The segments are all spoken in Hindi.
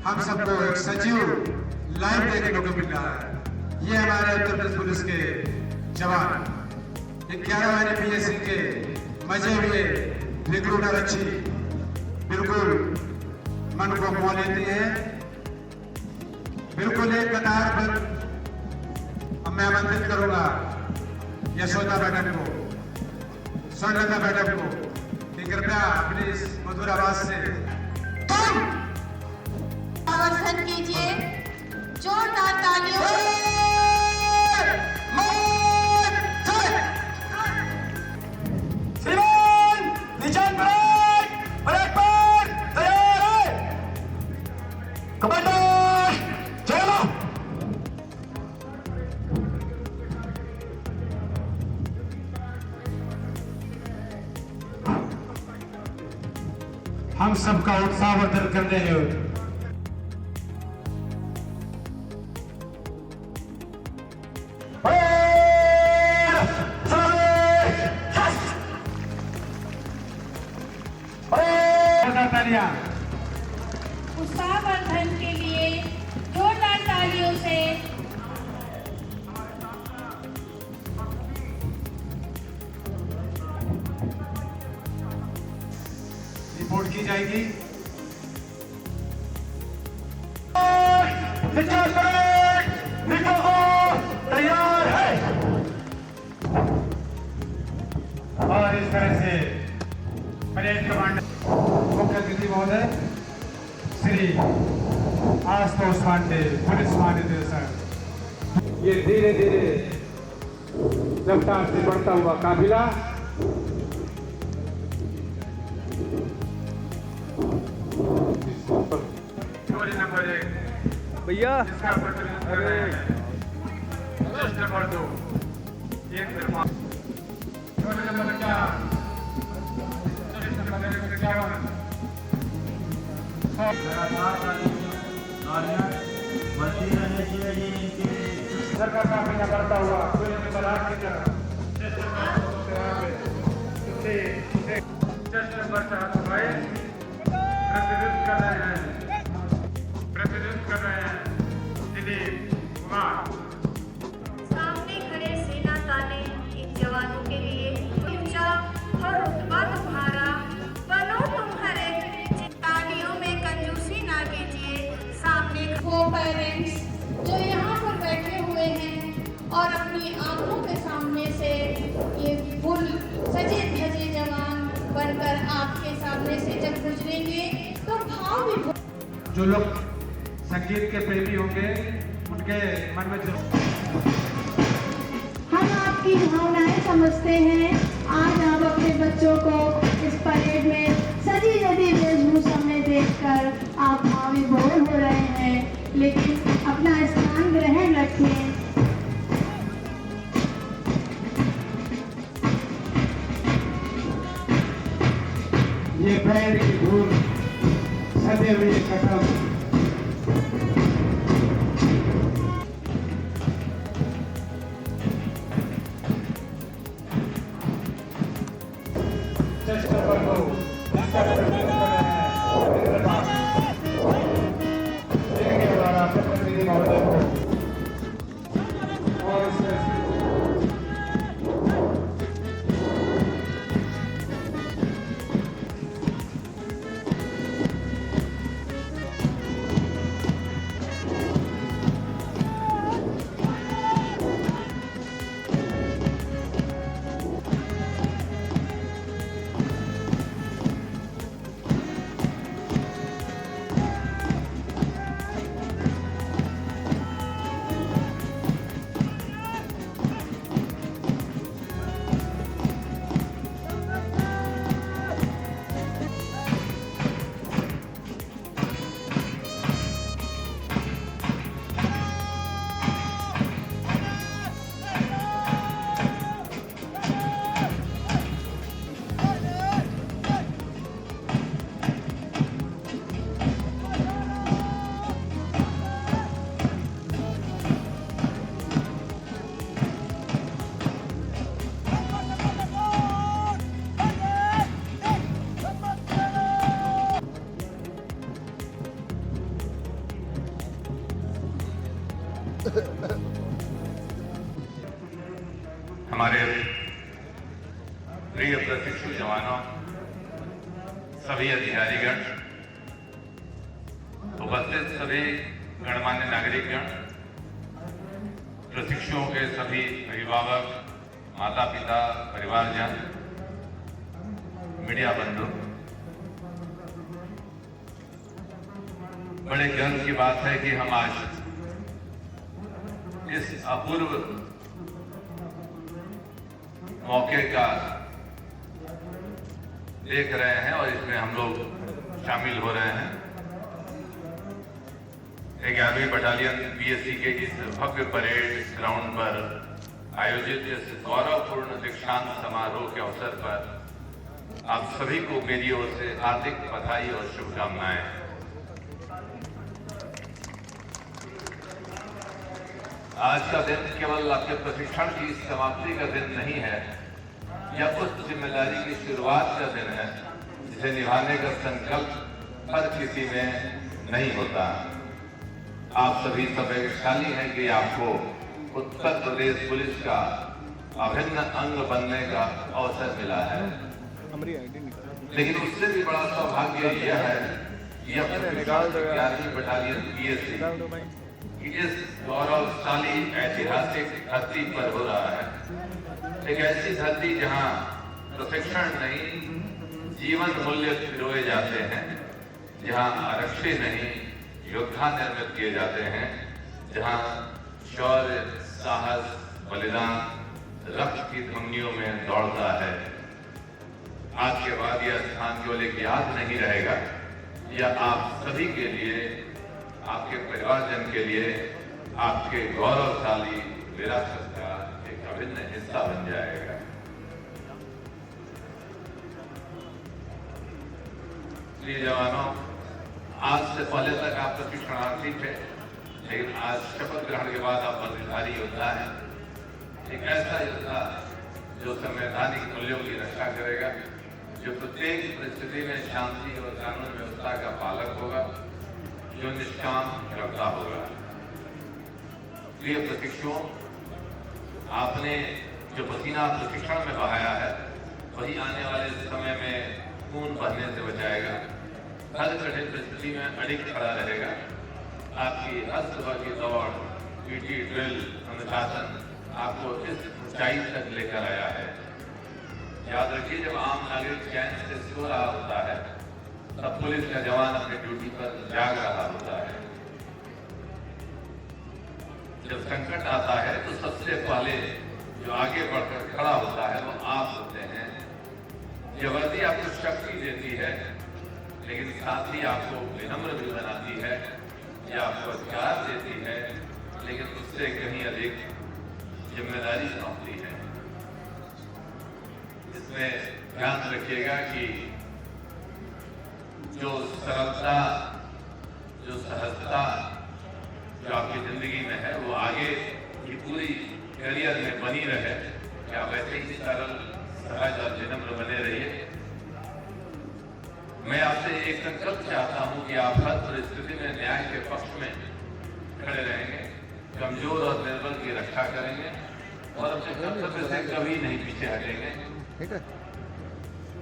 हम सबको एक सजीव लाइव देखने को मिल रहा है। ये हमारे उत्तर प्रदेश पुलिस के जवान 11 महीने PSC के मजे हुए रिक्रूटर अच्छी बिल्कुल मन को मोह लेती है। बिल्कुल एक कतार पर अब मैं आमंत्रित करूंगा यशोदा मैडम को, स्वर्णलता मैडम को कि कृपया अपनी इस मधुर आवाज से समर्थन कीजिए जोरदार तालियों से। हम सबका उत्साहवर्धन करने हैं। उत्साहवर्धन के लिए जोरदार तालियों से। रिपोर्ट की जाएगी। तैयार है और इस तरह से परेड कमांडर मुख्य अतिथि महोदय श्री आशुतोष पांडे, पुलिस महानिदेशक। ये धीरे धीरे रफ्तार से बढ़ता हुआ काफिला भैया। अरे नंबर 2 नंबर 4 काफिला बढ़ता हुआ नंबर 8 की तरफ नंबर 4 भाई प्रतिनिधित्व कर रहे हैं दिलीप कुमार। सामने खड़े सेना ताने इन जवानों के लिए ऊंचा और रुतबा तुम्हारा बनो तुम्हारे। तालियों में कंजूसी ना कीजिए। सामने वो पेरेंट्स जो यहाँ पर बैठे हुए हैं और अपनी आंखों के सामने से ये फुल सजे धजे जवान बनकर आपके सामने से जब गुजरेंगे तो भाव भी जो लोग संगीत के प्रेमी होंगे उनके मन में जो हम आपकी भावनाएं समझते हैं। आज आप अपने बच्चों को इस परेड में सजी धजी वेशभूषा में देखकर आप भावविभोर हो रहे हैं, लेकिन अपना स्थान ग्रहण रखिए। ये पैर की धूल सदैव खत्म। हमारे प्रिय प्रशिक्षु जवानों, सभी अधिकारीगण, उपस्थित सभी गणमान्य नागरिकगण, प्रशिक्षुओं के सभी अभिभावक, माता पिता, परिवारजन, मीडिया बंधु, बड़े गर्व की बात है कि हम आज इस अपूर्व मौके का देख रहे हैं और इसमें हम लोग शामिल हो रहे हैं। 11वीं बटालियन बीएससी के इस भव्य परेड ग्राउंड पर आयोजित इस गौरवपूर्ण दीक्षांत समारोह के अवसर पर आप सभी को मेरी ओर से हार्दिक बधाई और शुभकामनाएं। आज का दिन केवल आपके प्रशिक्षण की समाप्ति का दिन नहीं है, यह उस जिम्मेदारी की शुरुआत का दिन है जिसे निभाने का संकल्प हर किसी में नहीं होता। आप सभी सौभाग्यशाली हैं कि आपको उत्तर प्रदेश पुलिस का अभिन्न अंग बनने का अवसर मिला है, लेकिन उससे भी बड़ा सौभाग्य यह है कि यह 11वीं बटालियन बीएससी इस गौरवशाली ऐतिहासिक धरती पर हो रहा है। एक ऐसी धरती जहां प्रशिक्षण नहीं, जीवन मूल्य पिरोए जाते हैं, जहां आरक्षी नहीं, योद्धा निर्मित किए जाते हैं, जहां शौर्य, साहस, बलिदान रक्त की धमनियों में दौड़ता है। आज के बाद यह स्थान केवल एक याद नहीं रहेगा, यह आप सभी के लिए, आपके परिवारजन के लिए, आपके गौरवशाली विरासत का एक अभिन्न हिस्सा बन जाएगा। प्रिय जवानों, आज से पहले तक आप प्रशिक्षणार्थी थे, लेकिन आज शपथ ग्रहण के बाद आप बंदूकधारी योद्धा हैं। एक ऐसा योद्धा जो संवैधानिक मूल्यों की रक्षा करेगा, जो प्रत्येक परिस्थिति में शांति और कानून व्यवस्था का पालक होगा, जो निष्काम करता होगा। प्रिय प्रशिक्षुओं, आपने जो पसीना प्रशिक्षण में बहाया है, वही आने वाले समय में खून बहने से बचाएगा, हर कठिन परिस्थिति में अडिग खड़ा रहेगा। आपकी हर सुबह की दौड़, पीटी ड्रिल, अनुशासन आपको इस ऊंचाई तक लेकर आया है। याद रखिए, जब आम नागरिक चैन से सो रहा होता है, तब पुलिस का जवान अपनी ड्यूटी पर जाग रहा होता है। जब संकट आता है तो सबसे पहले जो आगे बढ़कर खड़ा होता है वो आप होते हैं। यह वर्दी आपको शक्ति देती है, लेकिन साथ ही आपको विनम्र भी बनाती है, यह आपको अधिकार देती है, लेकिन उससे कहीं अधिक जिम्मेदारी सौंपती है। इसमें ध्यान रखिएगा कि जो सरलता, जो सहजता जो आपकी जिंदगी में है, वो आगे की पूरी करियर में बनी रहे। कि आप ऐसे ही सरल, सहज और विनम्र बने रहिए। मैं आपसे एक संकल्प चाहता हूं कि आप हर परिस्थिति में न्याय के पक्ष में खड़े रहेंगे, कमजोर और निर्बल की रक्षा करेंगे और अपने कर्तव्य से कभी नहीं पीछे हटेंगे।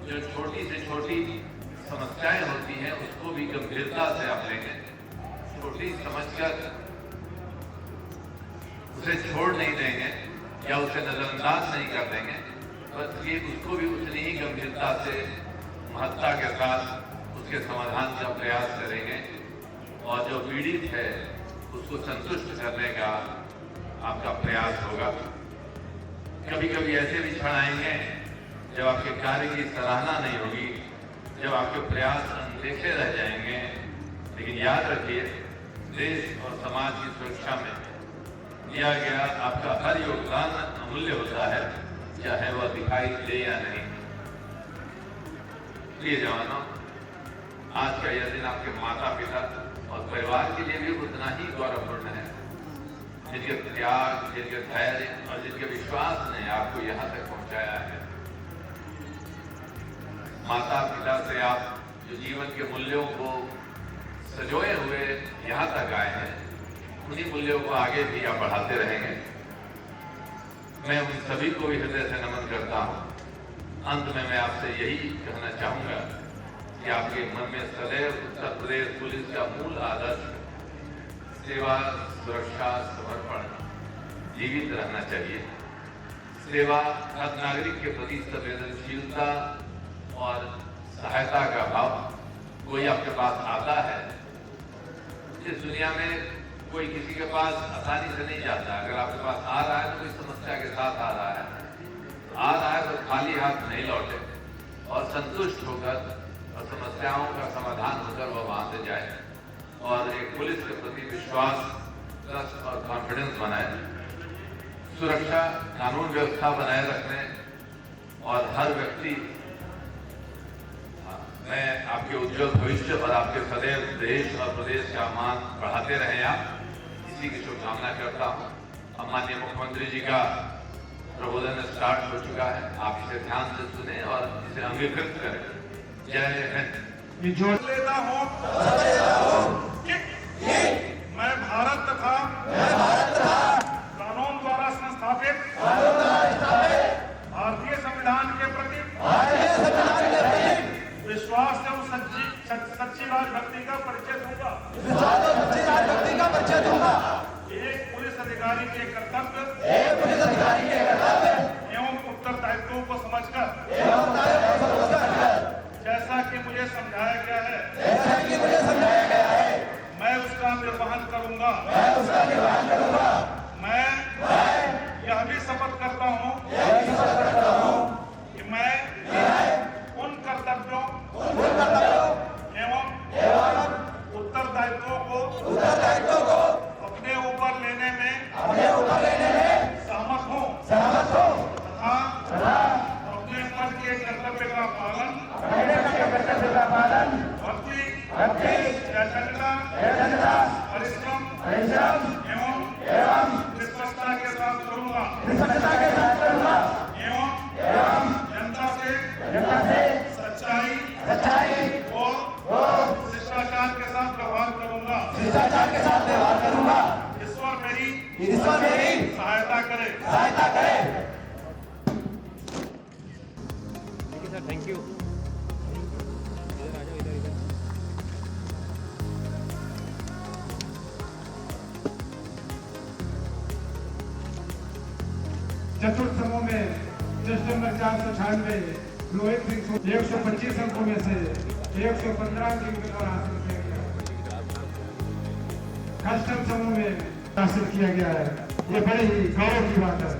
जो छोटी से छोटी समस्याएं होती हैं उसको भी गंभीरता से आप लेंगे, छोटी समझकर उसे छोड़ नहीं देंगे या उसे नजरअंदाज नहीं कर देंगे, बल्कि उसको भी उतनी ही गंभीरता से, महत्ता के साथ उसके समाधान का प्रयास करेंगे और जो पीड़ित है उसको संतुष्ट करने का आपका प्रयास होगा। कभी कभी ऐसे भी क्षण आएंगे जब आपके कार्य की सराहना नहीं होगी, जब आपके प्रयास अनदेखे रह जाएंगे, लेकिन याद रखिए, देश और समाज की सुरक्षा में दिया गया आपका हर योगदान अमूल्य होता है, चाहे वह दिखाई दे या नहीं। प्रिय जवानों, आज का यह दिन आपके माता पिता और परिवार के लिए भी उतना ही गौरवपूर्ण है, जिनके त्याग, जिनके धैर्य और जिनके विश्वास ने आपको यहाँ तक पहुँचाया है। माता पिता से आप जो जीवन के मूल्यों को सजोए हुए यहाँ तक आए हैं, उन्हीं मूल्यों को आगे भी आप बढ़ाते रहेंगे। मैं उन सभी को भी हृदय से नमन करता हूँ। अंत में मैं आपसे यही कहना चाहूँगा कि आपके मन में सदैव उत्तर प्रदेश पुलिस का मूल आदर्श सेवा, सुरक्षा, समर्पण जीवित रहना चाहिए। सेवा, हर नागरिक के प्रति संवेदनशीलता और सहायता का भाव। कोई आपके पास आता है, इस दुनिया में कोई किसी के पास आसानी से नहीं जाता। अगर आपके पास आ रहा है तो कोई समस्या के साथ आ रहा है तो खाली हाथ नहीं लौटे और संतुष्ट होकर और समस्याओं का समाधान होकर वह वहां से जाए और एक पुलिस के प्रति विश्वास, ट्रस्ट और कॉन्फिडेंस बनाए। सुरक्षा, कानून व्यवस्था बनाए रखने और हर व्यक्ति, मैं आपके उज्जवल भविष्य और आपके सदैव देश और प्रदेश का मान बढ़ाते रहे। आप इसी की शुभकामना करता हूँ। अब माननीय मुख्यमंत्री जी का प्रबोधन स्टार्ट हो चुका है, आप इसे ध्यान से सुने और इसे अंगीकृत करें। जय हिंद। जोड़ लेता हूँ कि मैं भारत तथा कानून द्वारा संस्थापित भारतीय संविधान के प्रति विश्वास एवं सच्ची राजभक्ति का परिचय दूंगा। एक पुलिस अधिकारी के कर्तव्य एवं उत्तरदायित्वों को समझकर जैसा कि मुझे समझाया गया है, मैं उसका निर्वहन करूंगा। मैं यह भी शपथ करता हूं कि मैं उन कर्तव्यों एवं उत्तरदायित्वों को अपने ऊपर लेने में सहमत हूं तथा अपने पद के कर्तव्य का पालन भक्ति, जनता, परिश्रम एवं निष्पक्षता के साथ करूंगा एवं जनता से सच्चाई और शिष्टाचार के साथ व्यवहार करूंगा। ईश्वर मेरी सहायता करे। Thank you. चतुर्थ समूह में जस्ट नंबर 496 रोहित सिंह 125 अंकों में से 115 अंक पर हासिल किया गया। कस्टम समूह में हासिल किया गया है, ये बड़े ही गौरव की बात है।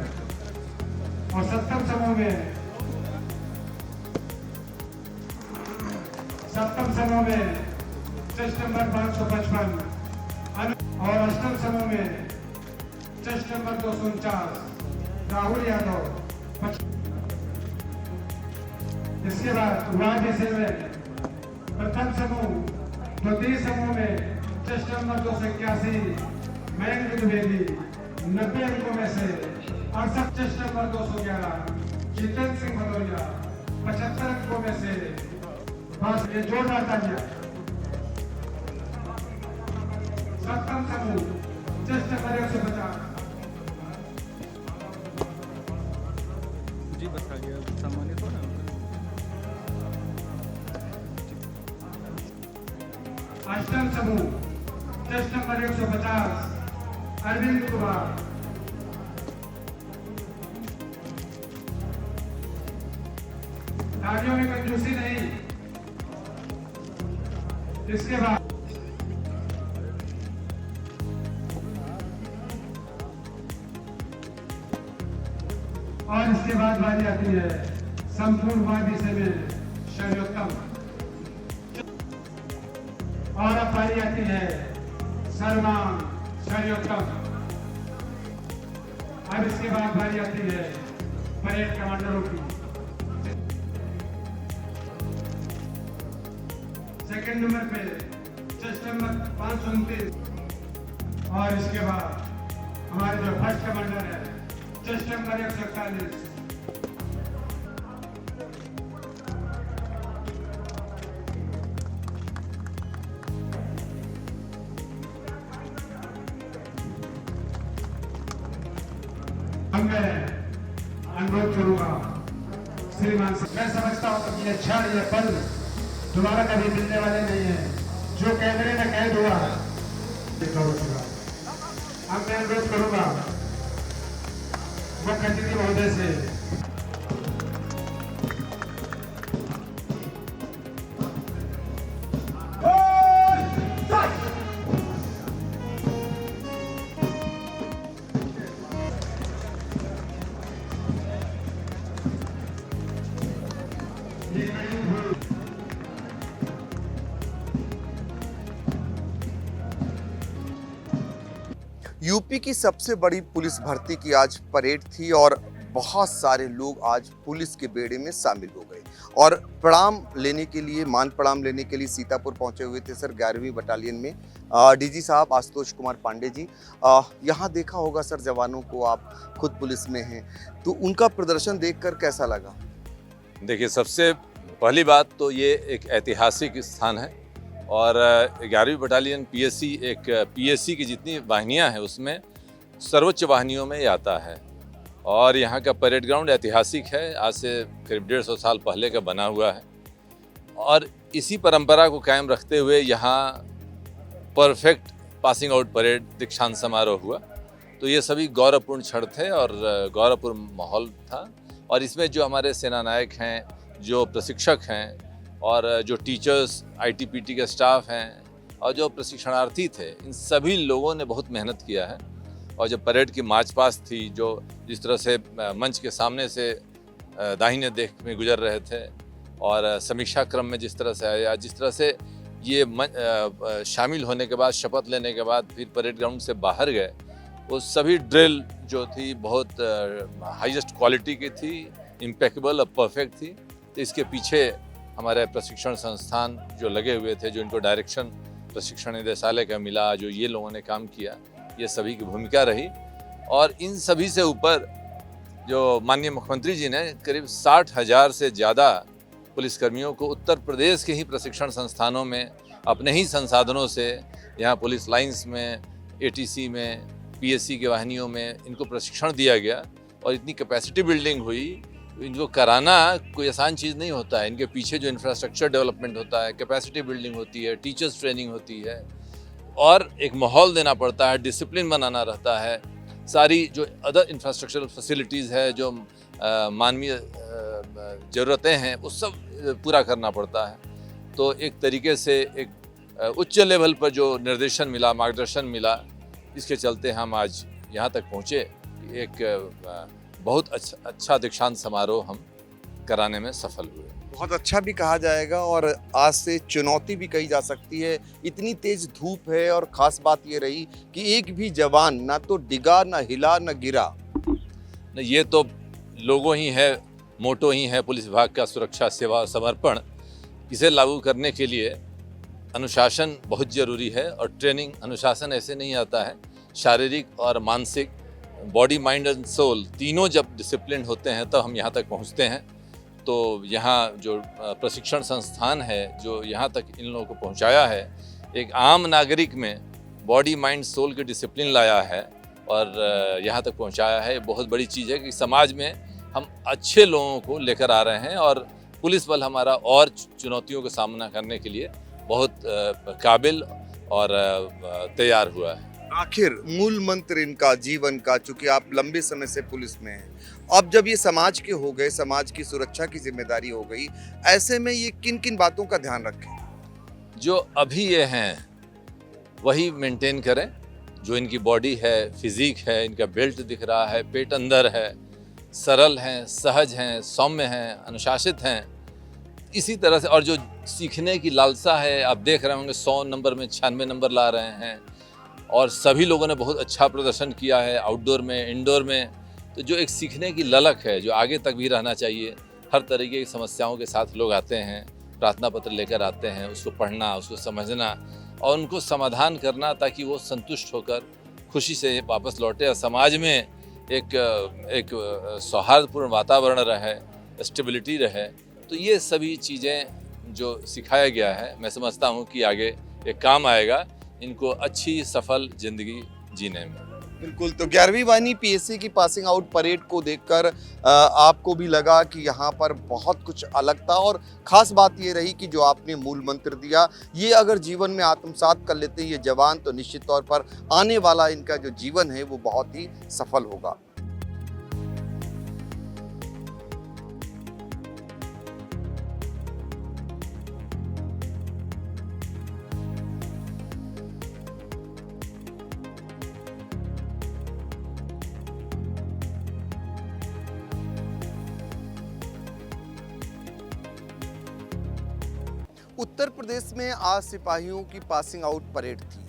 और सप्तम समूह में टेस्ट नंबर 555 और अष्टम समूह में टेस्ट नंबर 249 राहुल यादव। इसके बाद वार्ड से प्रथम समूह, द्वितीय समूह में टेस्ट नंबर 281 मयंक द्विवेदी 90 अंकों में से। और सब टेस्ट नंबर 211 जितेंद्र सिंह भदौरिया 75 अंकों में से। बस ये जोरदार तालियां। सप्तम समूह टेस्ट नंबर 150 जी बता गया सामान्य तो ना। अष्टम समूह टेस्ट नंबर 150 अरविंद कुमार। तालियों में कंजूसी नहीं। इसके बाद बारी आती है संपूर्ण वादी से में शरीरोत्तम। और अब बारी आती है सर्वांग शरीरोत्तम। अब इसके बाद बारी आती है परेड कमांडरों की। सेकंड नंबर पे चेस्ट नंबर 529 और इसके बाद हमारे जो फर्स्ट कमांडर है चेस्ट नंबर 141। सम्मान से। मैं समझता हूँ कि ये क्षण, ये पल दोबारा कभी मिलने वाले नहीं है। जो कैमरे में कैद हुआ देखा हो चुका। अब मैं अनुरोध करूंगा मुख्य अतिथि महोदय से यूपी की सबसे बड़ी पुलिस भर्ती की आज परेड थी और बहुत सारे लोग आज पुलिस के बेड़े में शामिल हो गए और प्रणाम लेने के लिए, मान प्रणाम लेने के लिए सीतापुर पहुंचे हुए थे सर 11वीं बटालियन में डीजी साहब आशुतोष कुमार पांडे जी। यहाँ देखा होगा सर जवानों को, आप खुद पुलिस में हैं, तो उनका प्रदर्शन देखकर कैसा लगा? देखिए, सबसे पहली बात तो ये एक ऐतिहासिक स्थान है और 11वीं बटालियन पीएससी एक पीएससी की जितनी वाहिनियां हैं उसमें सर्वोच्च वाहिनियों में ये आता है और यहाँ का परेड ग्राउंड ऐतिहासिक है। आज से करीब 150 साल पहले का बना हुआ है और इसी परंपरा को कायम रखते हुए यहाँ परफेक्ट पासिंग आउट परेड, दीक्षांत समारोह हुआ। तो ये सभी गौरवपूर्ण क्षण थे और गौरवपूर्ण माहौल था और इसमें जो हमारे सेना नायक हैं, जो प्रशिक्षक हैं और जो टीचर्स, आईटीपीटी के स्टाफ हैं और जो प्रशिक्षणार्थी थे, इन सभी लोगों ने बहुत मेहनत किया है। और जब परेड की मार्च पास्ट थी, जो जिस तरह से मंच के सामने से दाहिने देख में गुजर रहे थे और समीक्षा क्रम में जिस तरह से आया, जिस तरह से ये शामिल होने के बाद, शपथ लेने के बाद फिर परेड ग्राउंड से बाहर गए, वो सभी ड्रिल जो थी बहुत हाईएस्ट क्वालिटी की थी, इम्पेकेबल और परफेक्ट थी। तो इसके पीछे हमारे प्रशिक्षण संस्थान जो लगे हुए थे, जो इनको डायरेक्शन प्रशिक्षण निदेशालय का मिला, जो ये लोगों ने काम किया, ये सभी की भूमिका रही। और इन सभी से ऊपर जो माननीय मुख्यमंत्री जी ने करीब 60,000 से ज़्यादा पुलिसकर्मियों को उत्तर प्रदेश के ही प्रशिक्षण संस्थानों में अपने ही संसाधनों से, यहाँ पुलिस लाइंस में, एटीसी में, पीएससी के वाहिनियों में इनको प्रशिक्षण दिया गया और इतनी कैपेसिटी बिल्डिंग हुई। इनको कराना कोई आसान चीज़ नहीं होता है। इनके पीछे जो इंफ्रास्ट्रक्चर डेवलपमेंट होता है, कैपेसिटी बिल्डिंग होती है, टीचर्स ट्रेनिंग होती है और एक माहौल देना पड़ता है, डिसिप्लिन बनाना रहता है, सारी जो अदर इंफ्रास्ट्रक्चरल फैसिलिटीज़ है, जो मानवीय ज़रूरतें हैं, वो सब पूरा करना पड़ता है। तो एक तरीके से एक उच्च लेवल पर जो निर्देशन मिला, मार्गदर्शन मिला, इसके चलते हम आज यहाँ तक पहुँचे। एक बहुत अच्छा दीक्षांत समारोह हम कराने में सफल हुए। बहुत अच्छा भी कहा जाएगा और आज से चुनौती भी कही जा सकती है। इतनी तेज धूप है और ख़ास बात ये रही कि एक भी जवान ना तो डिगा, ना हिला, ना गिरा। ये तो लोगों ही है, मोटो ही है पुलिस विभाग का, सुरक्षा, सेवा, समर्पण। इसे लागू करने के लिए अनुशासन बहुत ज़रूरी है और ट्रेनिंग, अनुशासन ऐसे नहीं आता है। शारीरिक और मानसिक, बॉडी, माइंड एंड सोल तीनों जब डिसिप्लिन होते हैं तब हम यहाँ तक पहुँचते हैं। तो यहाँ जो प्रशिक्षण संस्थान है, जो यहाँ तक इन लोगों को पहुँचाया है, एक आम नागरिक में बॉडी, माइंड, सोल के डिसिप्लिन लाया है और यहाँ तक पहुँचाया है। बहुत बड़ी चीज़ है कि समाज में हम अच्छे लोगों को लेकर आ रहे हैं और पुलिस बल हमारा और चुनौतियों का सामना करने के लिए बहुत काबिल और तैयार हुआ है। आखिर मूल मंत्र इनका जीवन का, चूंकि आप लंबे समय से पुलिस में हैं, अब जब ये समाज के हो गए, समाज की सुरक्षा की जिम्मेदारी हो गई, ऐसे में ये किन किन बातों का ध्यान रखें? जो अभी ये हैं वही मेंटेन करें। जो इनकी बॉडी है, फिजिक है, इनका बेल्ट दिख रहा है, पेट अंदर है, सरल हैं, सहज हैं, सौम्य हैं, अनुशासित हैं, इसी तरह से। और जो सीखने की लालसा है, आप देख रहे होंगे 100 नंबर में 96 नंबर ला रहे हैं और सभी लोगों ने बहुत अच्छा प्रदर्शन किया है आउटडोर में, इंडोर में। तो जो एक सीखने की ललक है, जो आगे तक भी रहना चाहिए। हर तरीके की समस्याओं के साथ लोग आते हैं, प्रार्थना पत्र लेकर आते हैं, उसको पढ़ना, उसको समझना और उनको समाधान करना, ताकि वो संतुष्ट होकर खुशी से वापस लौटे और समाज में एक सौहार्दपूर्ण वातावरण रहे, स्टेबिलिटी रहे। तो ये सभी चीज़ें जो सिखाया गया है, मैं समझता हूँ कि आगे एक काम आएगा इनको अच्छी सफल ज़िंदगी जीने में। बिल्कुल। तो 11वीं वाहिनी पीएससी की पासिंग आउट परेड को देखकर आपको भी लगा कि यहाँ पर बहुत कुछ अलग था, और खास बात ये रही कि जो आपने मूल मंत्र दिया, ये अगर जीवन में आत्मसात कर लेते हैं ये जवान, तो निश्चित तौर पर आने वाला इनका जो जीवन है वो बहुत ही सफल होगा। उत्तर प्रदेश में आज सिपाहियों की पासिंग आउट परेड थी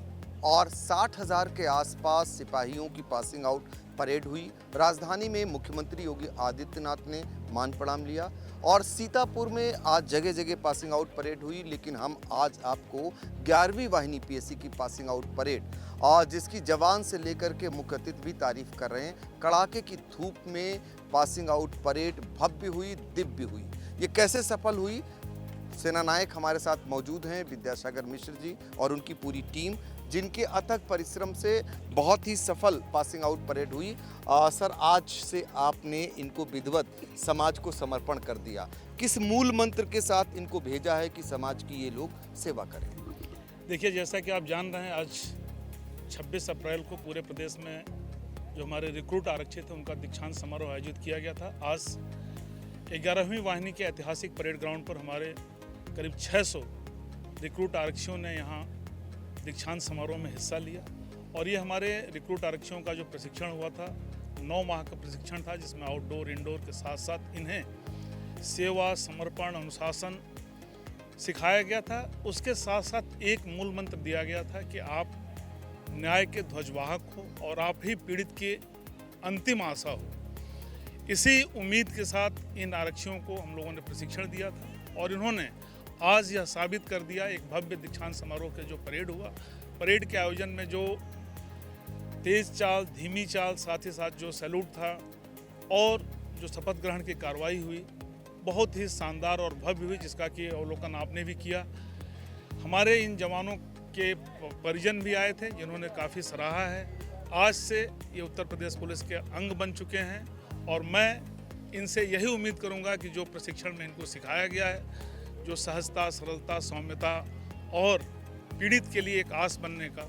और 60,000 के आसपास सिपाहियों की पासिंग आउट परेड हुई। राजधानी में मुख्यमंत्री योगी आदित्यनाथ ने मान प्रणाम लिया और सीतापुर में आज जगह जगह पासिंग आउट परेड हुई। लेकिन हम आज आपको 11वीं वाहिनी पीएससी की पासिंग आउट परेड, और जिसकी जवान से लेकर के मुख्य अतिथि भी तारीफ कर रहे हैं, कड़ाके की धूप में पासिंग आउट परेड भव्य हुई, दिव्य हुई। ये कैसे सफल हुई? सेना नायक हमारे साथ मौजूद हैं, विद्यासागर मिश्र जी और उनकी पूरी टीम, जिनके अथक परिश्रम से बहुत ही सफल पासिंग आउट परेड हुई। सर, आज से आपने इनको विधिवत समाज को समर्पण कर दिया। किस मूल मंत्र के साथ इनको भेजा है कि समाज की ये लोग सेवा करें? देखिए, जैसा कि आप जान रहे हैं, आज 26 अप्रैल को पूरे प्रदेश में जो हमारे रिक्रूट आरक्षित थे उनका दीक्षांत समारोह आयोजित किया गया था। आज 11वीं वाहिनी के ऐतिहासिक परेड ग्राउंड पर हमारे करीब 600 रिक्रूट आरक्षियों ने यहाँ दीक्षांत समारोह में हिस्सा लिया। और ये हमारे रिक्रूट आरक्षियों का जो प्रशिक्षण हुआ था, 9 माह का प्रशिक्षण था, जिसमें आउटडोर इंडोर के साथ साथ इन्हें सेवा, समर्पण, अनुशासन सिखाया गया था। उसके साथ साथ एक मूल मंत्र दिया गया था कि आप न्याय के ध्वजवाहक हो और आप ही पीड़ित की अंतिम आशा हो। इसी उम्मीद के साथ इन आरक्षियों को हम लोगों ने प्रशिक्षण दिया था और इन्होंने आज यह साबित कर दिया। एक भव्य दीक्षांत समारोह के जो परेड हुआ, परेड के आयोजन में जो तेज चाल, धीमी चाल, साथ ही साथ जो सैल्यूट था और जो शपथ ग्रहण की कार्रवाई हुई, बहुत ही शानदार और भव्य हुई, जिसका कि अवलोकन आपने भी किया। हमारे इन जवानों के परिजन भी आए थे, जिन्होंने काफ़ी सराहा है। आज से ये उत्तर प्रदेश पुलिस के अंग बन चुके हैं और मैं इनसे यही उम्मीद करूंगा कि जो प्रशिक्षण में इनको सिखाया गया है, जो सहजता, सरलता, सौम्यता और पीड़ित के लिए एक आस बनने का,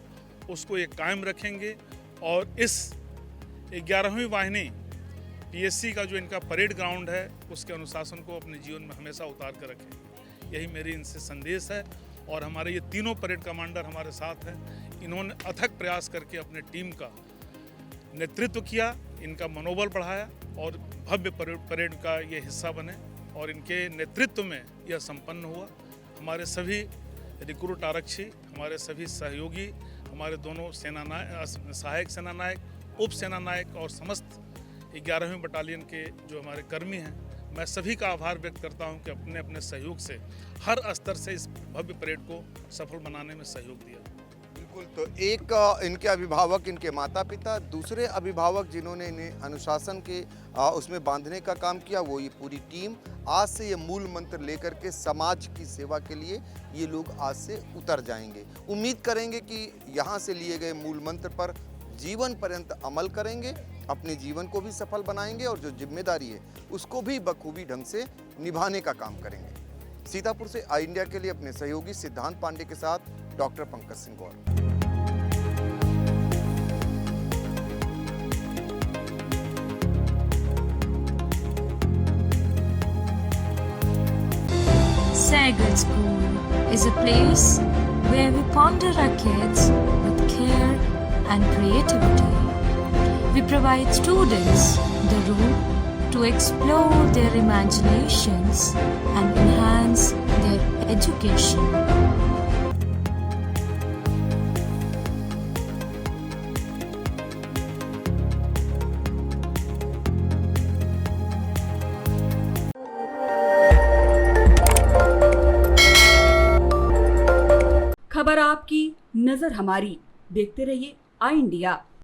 उसको ये कायम रखेंगे और इस 11वीं वाहिनी पीएससी का जो इनका परेड ग्राउंड है, उसके अनुशासन को अपने जीवन में हमेशा उतार कर रखेंगे। यही मेरी इनसे संदेश है। और हमारे ये तीनों परेड कमांडर हमारे साथ हैं। इन्होंने अथक प्रयास करके अपने टीम का नेतृत्व किया, इनका मनोबल बढ़ाया और भव्य परेड का ये हिस्सा बने और इनके नेतृत्व में यह संपन्न हुआ। हमारे सभी रिक्रूट आरक्षी, हमारे सभी सहयोगी, हमारे दोनों सहायक सेना नायक, उप सेना नायक और समस्त 11वीं बटालियन के जो हमारे कर्मी हैं, मैं सभी का आभार व्यक्त करता हूं कि अपने अपने सहयोग से हर स्तर से इस भव्य परेड को सफल बनाने में सहयोग दिया। बिल्कुल। तो एक इनके अभिभावक, इनके माता पिता, दूसरे अभिभावक जिन्होंने इन्हें अनुशासन के उसमें बांधने का काम किया, वो ये पूरी टीम। आज से ये मूल मंत्र लेकर के समाज की सेवा के लिए ये लोग आज से उतर जाएंगे। उम्मीद करेंगे कि यहाँ से लिए गए मूल मंत्र पर जीवन पर्यंत अमल करेंगे, अपने जीवन को भी सफल बनाएंगे और जो जिम्मेदारी है उसको भी बखूबी ढंग से निभाने का काम करेंगे। सीतापुर से आई इंडिया के लिए अपने सहयोगी सिद्धांत पांडे के साथ doctor Pankaj Singh Gaur. Sagar School is a place where we ponder our kids with care and creativity. We provide students the room to explore their imaginations and enhance their education. खबर आपकी, नजर हमारी। देखते रहिए आई इंडिया।